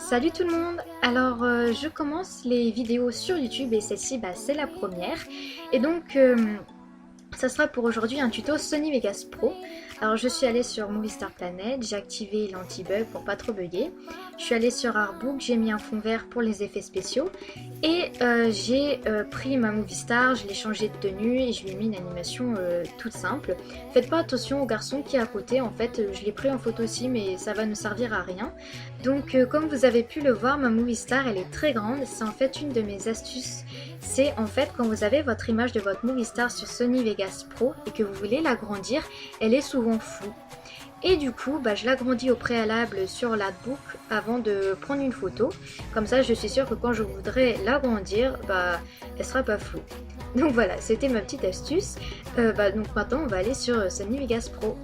Salut tout le monde. Alors je commence les vidéos sur YouTube et celle-ci c'est la première. Et donc ça sera pour aujourd'hui un tuto Sony Vegas Pro. Alors je suis allée sur Movie Star Planet, j'ai activé l'anti-bug pour pas trop bugger. Je suis allée sur Artbook, j'ai mis un fond vert pour les effets spéciaux. Et j'ai pris ma Movie Star, je l'ai changé de tenue et je lui ai mis une animation toute simple. Faites pas attention au garçon qui est à côté, en fait je l'ai pris en photo aussi mais ça va ne servir à rien. Donc comme vous avez pu le voir, ma Movie Star elle est très grande, c'est en fait une de mes astuces. C'est en fait quand vous avez votre image de votre Movie Star sur Sony Vegas Pro et que vous voulez l'agrandir, elle est souvent floue. Et du coup, je l'agrandis au préalable sur l'Artbook avant de prendre une photo. Comme ça, je suis sûre que quand je voudrais l'agrandir, elle sera pas floue. Donc voilà, c'était ma petite astuce. Donc maintenant, on va aller sur Sony Vegas Pro.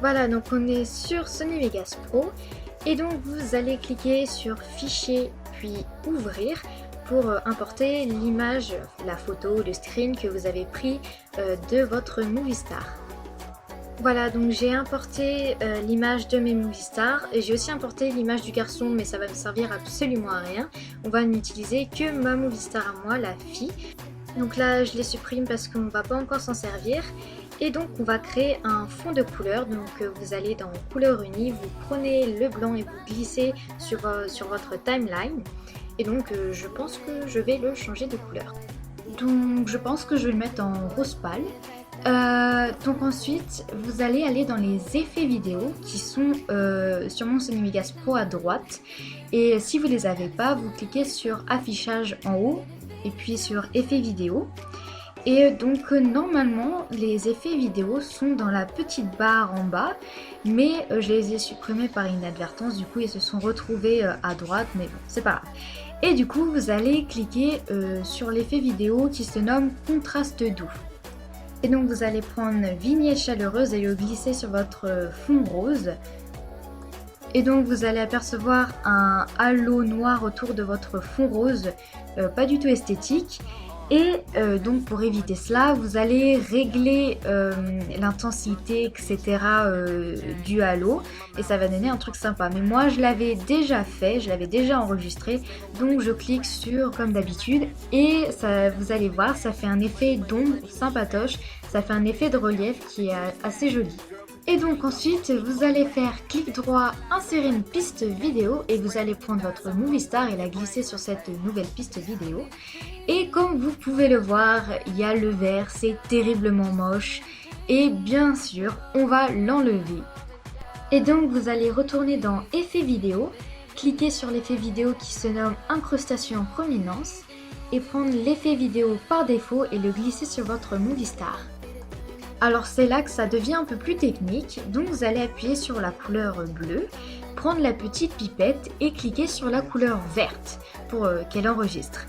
Voilà, donc on est sur Sony Vegas Pro. Et donc vous allez cliquer sur Fichier puis Ouvrir pour importer l'image, la photo, le screen que vous avez pris de votre Movie Star. Voilà, donc j'ai importé l'image de mes Movie Stars et j'ai aussi importé l'image du garçon, mais ça va me servir absolument à rien. On va n'utiliser que ma Movie Star à moi, la fille. Donc là, je les supprime parce qu'on ne va pas encore s'en servir. Et donc on va créer un fond de couleur. Donc vous allez dans couleur unie, vous prenez le blanc et vous glissez sur votre timeline. Et donc je pense que je vais le changer de couleur. Donc je pense que je vais le mettre en rose pâle. Donc ensuite vous allez aller dans les effets vidéo qui sont sur mon Sony Vegas Pro à droite, et si vous les avez pas, vous cliquez sur affichage en haut et puis sur effets vidéo. Et donc normalement les effets vidéo sont dans la petite barre en bas, mais je les ai supprimés par inadvertance, du coup ils se sont retrouvés à droite, mais bon c'est pas grave. Et du coup vous allez cliquer sur l'effet vidéo qui se nomme contraste doux. Et donc vous allez prendre vignette chaleureuse et le glisser sur votre fond rose. Et donc vous allez apercevoir un halo noir autour de votre fond rose, pas du tout esthétique. Et donc pour éviter cela, vous allez régler l'intensité, etc. Du halo, et ça va donner un truc sympa. Mais moi je l'avais déjà fait, je l'avais déjà enregistré, donc je clique sur comme d'habitude et ça, vous allez voir, ça fait un effet d'ombre sympatoche, ça fait un effet de relief qui est assez joli. Et donc ensuite vous allez faire clic droit, insérer une piste vidéo et vous allez prendre votre Movie Star et la glisser sur cette nouvelle piste vidéo. Et comme vous pouvez le voir, il y a le vert, c'est terriblement moche et bien sûr on va l'enlever. Et donc vous allez retourner dans effets vidéo, cliquer sur l'effet vidéo qui se nomme incrustation en prominence et prendre l'effet vidéo par défaut et le glisser sur votre Movie Star. Alors c'est là que ça devient un peu plus technique, donc vous allez appuyer sur la couleur bleue, prendre la petite pipette et cliquer sur la couleur verte pour qu'elle enregistre.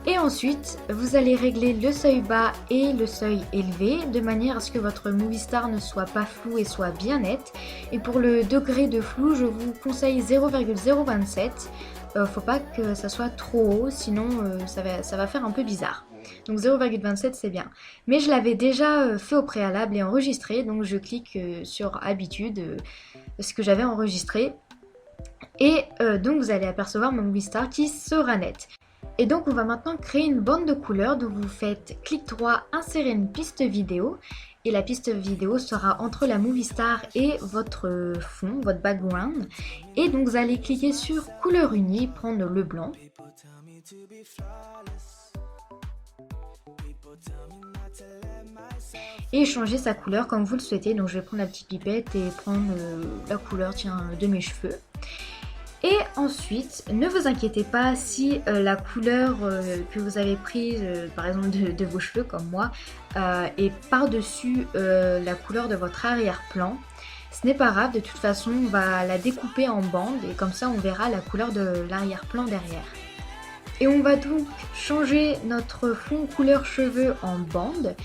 Et ensuite, vous allez régler le seuil bas et le seuil élevé de manière à ce que votre Movie Star ne soit pas flou et soit bien net. Et pour le degré de flou, je vous conseille 0,027. Faut pas que ça soit trop haut, sinon ça va faire un peu bizarre. Donc 0,27 c'est bien. Mais je l'avais déjà fait au préalable et enregistré, donc je clique sur habitude, ce que j'avais enregistré. Et donc vous allez apercevoir mon Movie Star qui sera net. Et donc on va maintenant créer une bande de couleurs, donc vous faites clic droit, insérer une piste vidéo. Et la piste vidéo sera entre la Movie Star et votre fond, votre background. Et donc vous allez cliquer sur couleur unie, prendre le blanc. Et changer sa couleur comme vous le souhaitez. Donc je vais prendre la petite pipette et prendre la couleur de mes cheveux. Et ensuite, ne vous inquiétez pas si la couleur que vous avez prise, par exemple de vos cheveux comme moi, est par-dessus la couleur de votre arrière-plan. Ce n'est pas grave, de toute façon on va la découper en bandes et comme ça on verra la couleur de l'arrière-plan derrière. Et on va donc changer notre fond couleur cheveux en bande.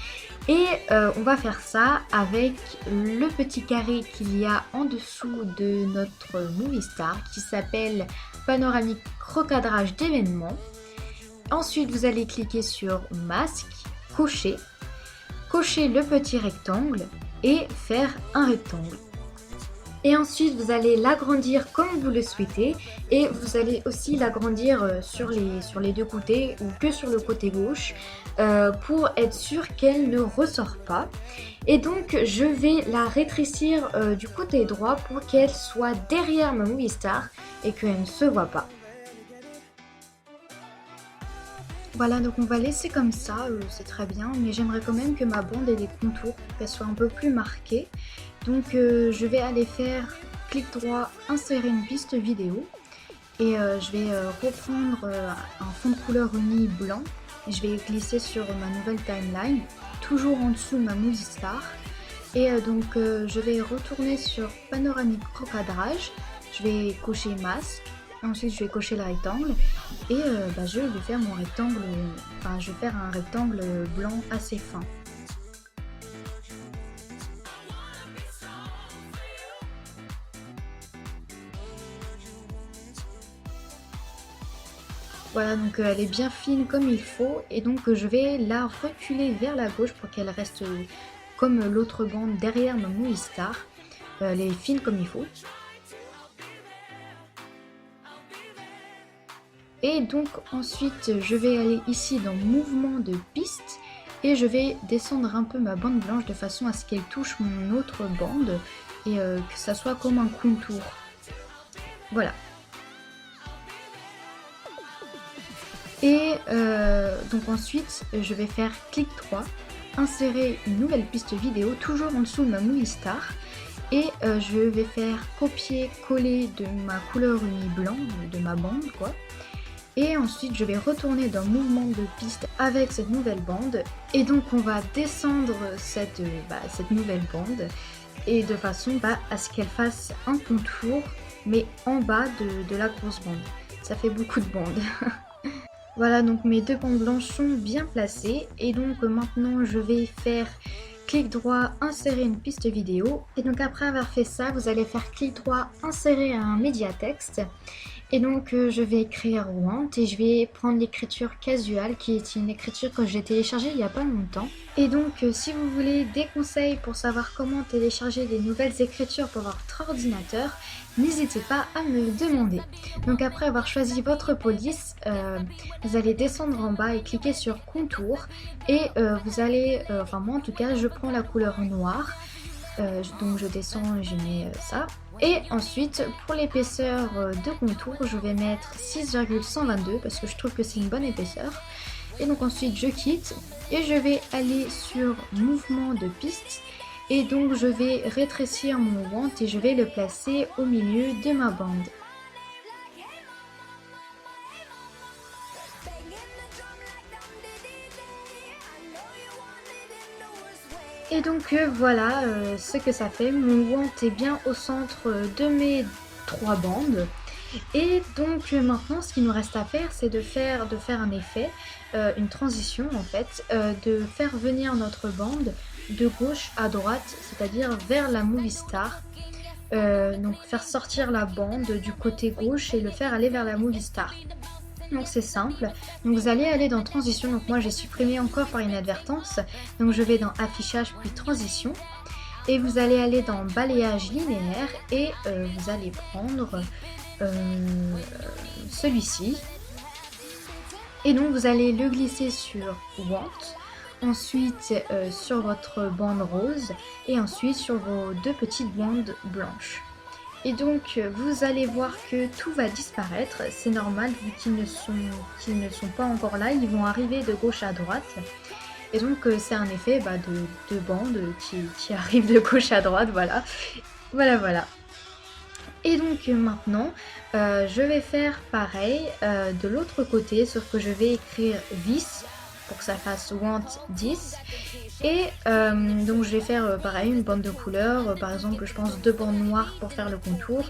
Et on va faire ça avec le petit carré qu'il y a en dessous de notre Movie Star qui s'appelle panoramique recadrage d'événements. Ensuite vous allez cliquer sur masque, cocher le petit rectangle et faire un rectangle. Et ensuite, vous allez l'agrandir comme vous le souhaitez et vous allez aussi l'agrandir sur les deux côtés ou que sur le côté gauche pour être sûr qu'elle ne ressort pas. Et donc, je vais la rétrécir du côté droit pour qu'elle soit derrière ma Movie Star et qu'elle ne se voit pas. Voilà, donc on va laisser comme ça, c'est très bien, mais j'aimerais quand même que ma bande ait des contours, qu'elle soit un peu plus marquée. Donc je vais aller faire clic droit, insérer une piste vidéo et je vais reprendre un fond de couleur uni blanc et je vais glisser sur ma nouvelle timeline, toujours en dessous de ma Movie Star. Et donc je vais retourner sur panoramique recadrage, je vais cocher masque. Ensuite, je vais cocher le rectangle et je vais faire mon rectangle, je vais faire un rectangle blanc assez fin. Voilà, donc elle est bien fine comme il faut et donc je vais la reculer vers la gauche pour qu'elle reste comme l'autre bande derrière ma Movie Star. Elle est fine comme il faut. Et donc ensuite je vais aller ici dans mouvement de piste et je vais descendre un peu ma bande blanche de façon à ce qu'elle touche mon autre bande et que ça soit comme un contour. Voilà. Et donc ensuite je vais faire clic droit, insérer une nouvelle piste vidéo toujours en dessous de ma Movie Star. Et je vais faire copier-coller de ma couleur uni blanc, de ma bande quoi. Et ensuite je vais retourner dans mouvement de piste avec cette nouvelle bande et donc on va descendre cette nouvelle bande et de façon à ce qu'elle fasse un contour mais en bas de la grosse bande. Ça fait beaucoup de bandes. Voilà, donc mes deux bandes blanches sont bien placées et donc maintenant je vais faire clic droit, insérer une piste vidéo et donc après avoir fait ça vous allez faire clic droit, insérer un médiatexte. Et donc je vais écrire Want et je vais prendre l'écriture casual qui est une écriture que j'ai téléchargée il n'y a pas longtemps. Et donc si vous voulez des conseils pour savoir comment télécharger des nouvelles écritures pour votre ordinateur, n'hésitez pas à me demander. Donc après avoir choisi votre police, vous allez descendre en bas et cliquer sur contour et vous allez, moi en tout cas je prends la couleur noire, donc je descends et je mets ça. Et ensuite pour l'épaisseur de contour je vais mettre 6,122 parce que je trouve que c'est une bonne épaisseur. Et donc ensuite je quitte et je vais aller sur mouvement de piste et donc je vais rétrécir mon Want et je vais le placer au milieu de ma bande. Et donc voilà ce que ça fait, mon Want est bien au centre de mes trois bandes. Et donc maintenant ce qu'il nous reste à faire c'est de faire un effet, une transition en fait, de faire venir notre bande de gauche à droite, c'est-à-dire vers la Movie Star. Donc faire sortir la bande du côté gauche et le faire aller vers la Movie Star. Donc c'est simple, donc vous allez aller dans transition, donc moi j'ai supprimé encore par inadvertance, donc je vais dans affichage puis transition et vous allez aller dans balayage linéaire et vous allez prendre celui-ci et donc vous allez le glisser sur Want, ensuite sur votre bande rose et ensuite sur vos deux petites bandes blanches. Et donc vous allez voir que tout va disparaître, c'est normal vu qu'ils ne sont pas encore là, ils vont arriver de gauche à droite. Et donc c'est un effet de bandes qui arrivent de gauche à droite, voilà. Voilà. Et donc maintenant je vais faire pareil de l'autre côté, sauf que je vais écrire This pour que ça fasse Want 10. Et donc je vais faire pareil une bande de couleurs, par exemple je pense 2 bandes noires pour faire le contour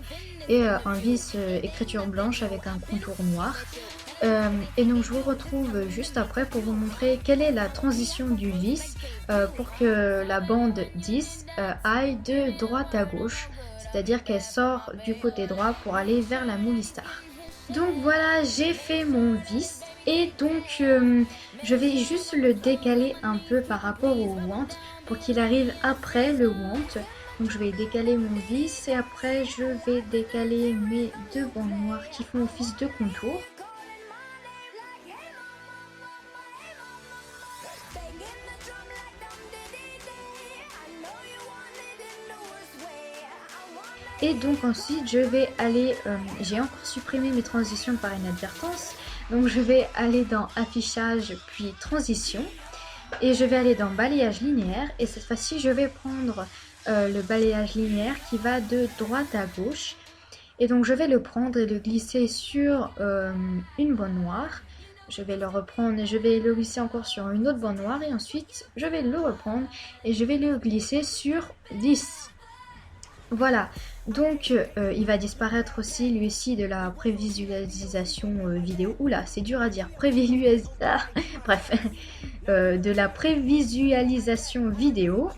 et un vis écriture blanche avec un contour noir. Et donc je vous retrouve juste après pour vous montrer quelle est la transition du vis pour que la bande 10 aille de droite à gauche, c'est-à-dire qu'elle sort du côté droit pour aller vers la Movie Star. Donc voilà, j'ai fait mon vis et donc je vais juste le décaler un peu par rapport au Want pour qu'il arrive après le Want. Donc je vais décaler mon vis et après je vais décaler mes deux bandes noires qui font office de contour. Et donc ensuite je vais aller, j'ai encore supprimé mes transitions par inadvertance, donc je vais aller dans affichage puis transition et je vais aller dans balayage linéaire et cette fois-ci je vais prendre le balayage linéaire qui va de droite à gauche et donc je vais le prendre et le glisser sur une bande noire. Je vais le reprendre et je vais le glisser encore sur une autre bande noire et ensuite je vais le reprendre et je vais le glisser sur 10. Voilà, donc il va disparaître aussi lui aussi de la prévisualisation vidéo. Oula, c'est dur à dire, bref, de la prévisualisation vidéo.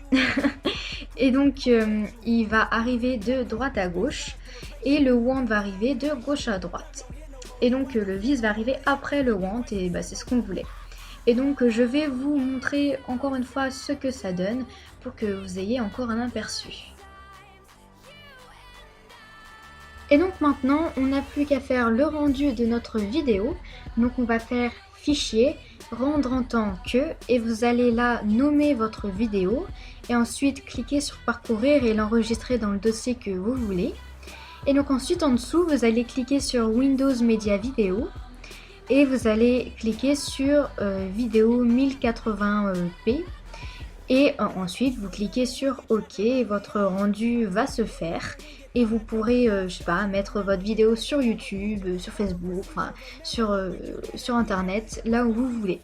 Et donc il va arriver de droite à gauche et le wand va arriver de gauche à droite. Et donc le vis va arriver après le wand et c'est ce qu'on voulait. Et donc je vais vous montrer encore une fois ce que ça donne pour que vous ayez encore un aperçu. Et donc maintenant, on n'a plus qu'à faire le rendu de notre vidéo. Donc on va faire fichier, rendre en tant que, et vous allez là nommer votre vidéo et ensuite cliquer sur parcourir et l'enregistrer dans le dossier que vous voulez. Et donc ensuite en dessous, vous allez cliquer sur Windows Media Vidéo et vous allez cliquer sur vidéo 1080p. Et ensuite vous cliquez sur OK et votre rendu va se faire. Et vous pourrez, je sais pas, mettre votre vidéo sur YouTube, sur Facebook, enfin sur internet, là où vous voulez.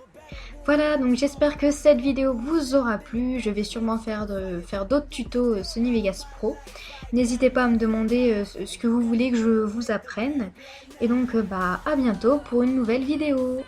Voilà, donc j'espère que cette vidéo vous aura plu. Je vais sûrement faire d'autres tutos Sony Vegas Pro. N'hésitez pas à me demander ce que vous voulez que je vous apprenne. Et donc à bientôt pour une nouvelle vidéo.